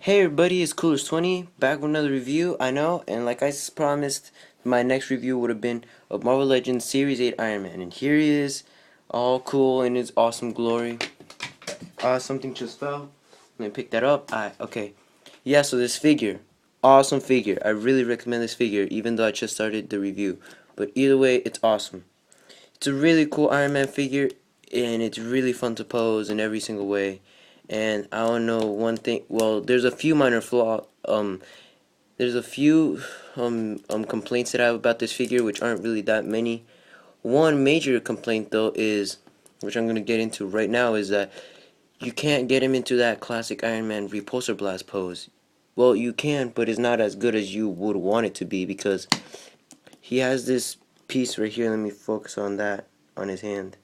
Hey everybody, it's Coolers20 back with another review. I know, and like I promised, my next review would have been of Marvel Legends Series 8 Iron Man. And here he is, all cool in his awesome glory. Something just fell. Let me pick that up. Okay. Yeah, so this figure, awesome figure. I really recommend this figure, even though I just started the review. But either way, it's awesome. It's a really cool Iron Man figure, and it's really fun to pose in every single way. And I don't know one thing. Well, there's a few minor flaw. There's a few complaints that I have about this figure, which aren't really that many. One major complaint though is, which I'm gonna get into right now, is that you can't get him into that classic Iron Man repulsor blast pose. Well, you can, but it's not as good as you would want it to be because he has this piece right here. Let me focus on that on his hand.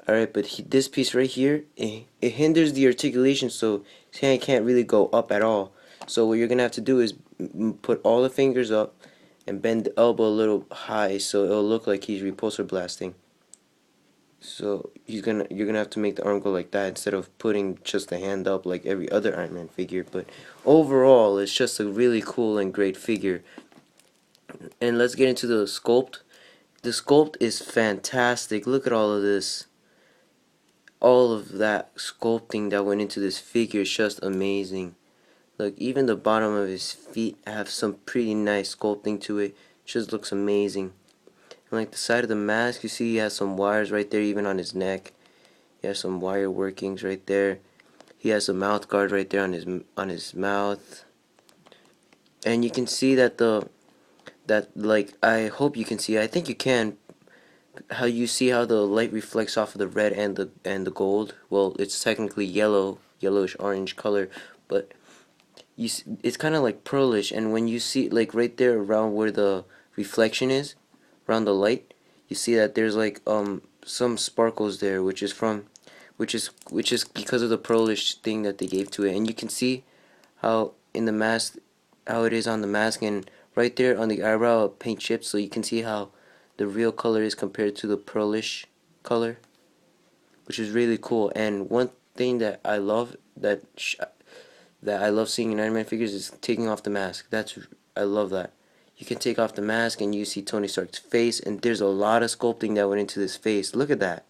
Alright, but this piece right here, it hinders the articulation, so his hand can't really go up at all. So what you're going to have to do is put all the fingers up and bend the elbow a little high so it'll look like he's repulsor blasting. So you're gonna have to make the arm go like that instead of putting just the hand up like every other Iron Man figure. But overall, it's just a really cool and great figure. And let's get into the sculpt. The sculpt is fantastic. Look at all of this. All of that sculpting that went into this figure is just amazing. Look, even the bottom of his feet have some pretty nice sculpting to it. Just looks amazing. And like the side of the mask, you see he has some wires right there, even on his neck. He has some wire workings right there. He has a mouth guard right there on his mouth. And you can see that I hope you can see. I think you can. How you see how the light reflects off of the red and the gold. Well, it's technically yellowish orange color, but it's kind of like pearlish. And when you see like right there around where the reflection is, around the light, you see that there's like some sparkles there, which is because of the pearlish thing that they gave to it. And you can see how in the mask, how it is on the mask, and right there on the eyebrow paint chips, so you can see how the real color is compared to the pearlish color, which is really cool. And one thing that I love that I love seeing in Iron Man figures is taking off the mask. I love that. You can take off the mask and you see Tony Stark's face, and there's a lot of sculpting that went into this face. Look at that.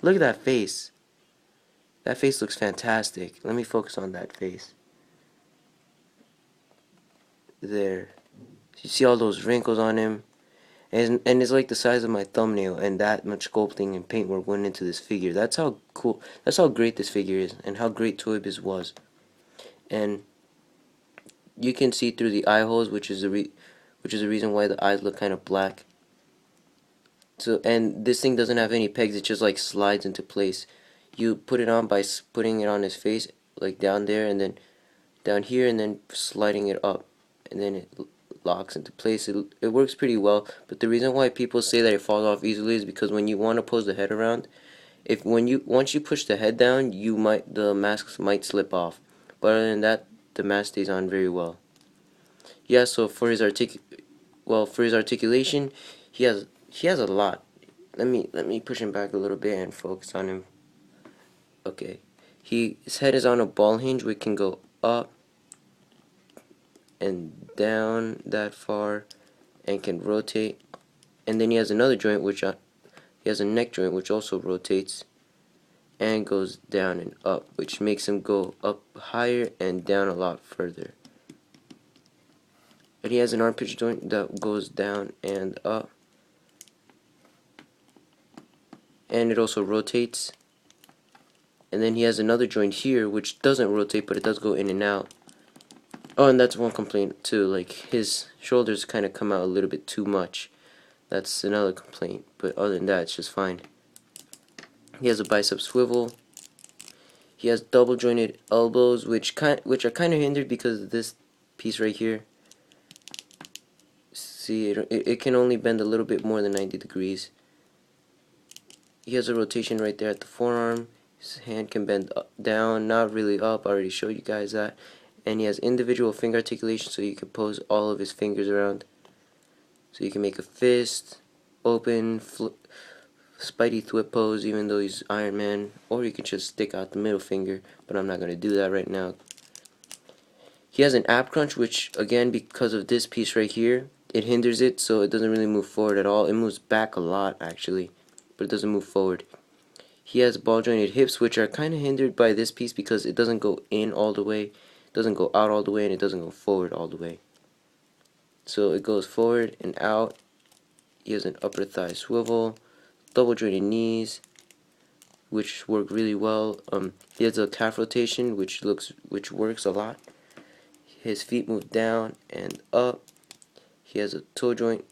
Look at that face. That face looks fantastic. Let me focus on that face. There. You see all those wrinkles on him? And it's like the size of my thumbnail, and that much sculpting and paintwork went into this figure. That's how cool, that's how great this figure is, and how great Toy Biz was. And you can see through the eye holes, which is the reason why the eyes look kind of black. So, and this thing doesn't have any pegs; it just like slides into place. You put it on by putting it on his face, like down there, and then down here, and then sliding it up, and then it locks into place. It works pretty well, but the reason why people say that it falls off easily is because when you want to pose the head around, if when you once you push the head down, the masks might slip off. But other than that, the mask stays on very well. Yeah, so for his articulation, he has a lot. Let me push him back a little bit and focus on him. Okay. His head is on a ball hinge which can go up and down that far and can rotate. And then he has another joint he has a neck joint which also rotates and goes down and up, which makes him go up higher and down a lot further. And he has an armpit joint that goes down and up, and it also rotates. And then he has another joint here which doesn't rotate, but it does go in and out. Oh, and that's one complaint too, like his shoulders kind of come out a little bit too much. That's another complaint, but other than that, it's just fine. He has a bicep swivel. He has double jointed elbows, which are kind of hindered because of this piece right here. See, it can only bend a little bit more than 90 degrees. He has a rotation right there at the forearm. His hand can bend up, down, not really up. I already showed you guys that. And he has individual finger articulation, so you can pose all of his fingers around. So you can make a fist, open, Spidey thwip pose, even though he's Iron Man, or you can just stick out the middle finger. But I'm not gonna do that right now. He has an ab crunch, which again, because of this piece right here, it hinders it, so it doesn't really move forward at all. It moves back a lot actually, but it doesn't move forward. He has ball jointed hips, which are kind of hindered by this piece because it doesn't go in all the way, it doesn't go out all the way, and it doesn't go forward all the way. So it goes forward and out. He has an upper thigh swivel, double jointed knees, which work really well. He has a calf rotation, which works a lot. His feet move down and up. He has a toe joint,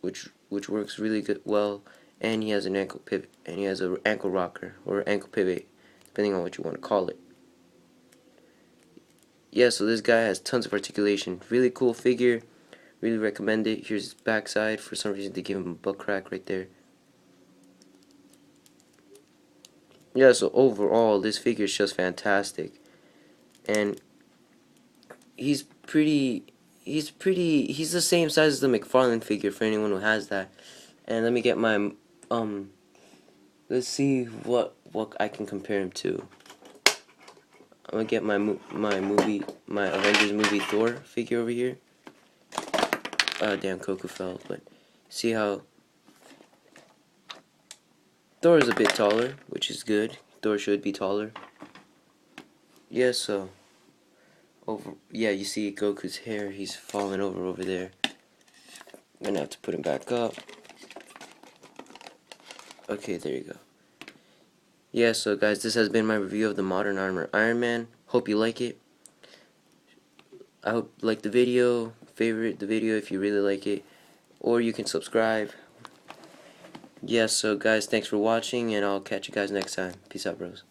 which works really well, and he has an ankle pivot, and he has an ankle rocker or ankle pivot, depending on what you want to call it. Yeah, so this guy has tons of articulation. Really cool figure. Really recommend it. Here's his backside. For some reason, they give him a butt crack right there. Yeah, so overall, this figure is just fantastic, and he's the same size as the McFarlane figure for anyone who has that. And let me get my let's see what I can compare him to. I'm gonna get my Avengers movie Thor figure over here. Damn, Coco fell, but see how Thor is a bit taller, which is good. Thor should be taller. Yeah, so you see Goku's hair, he's falling over there. I'm gonna have to put him back up. Okay, there you go. Yeah, so guys, this has been my review of the Modern Armor Iron Man. Hope you like it. I hope you like the video, favorite the video if you really like it, or you can subscribe. Yeah, so guys, thanks for watching, and I'll catch you guys next time. Peace out, bros.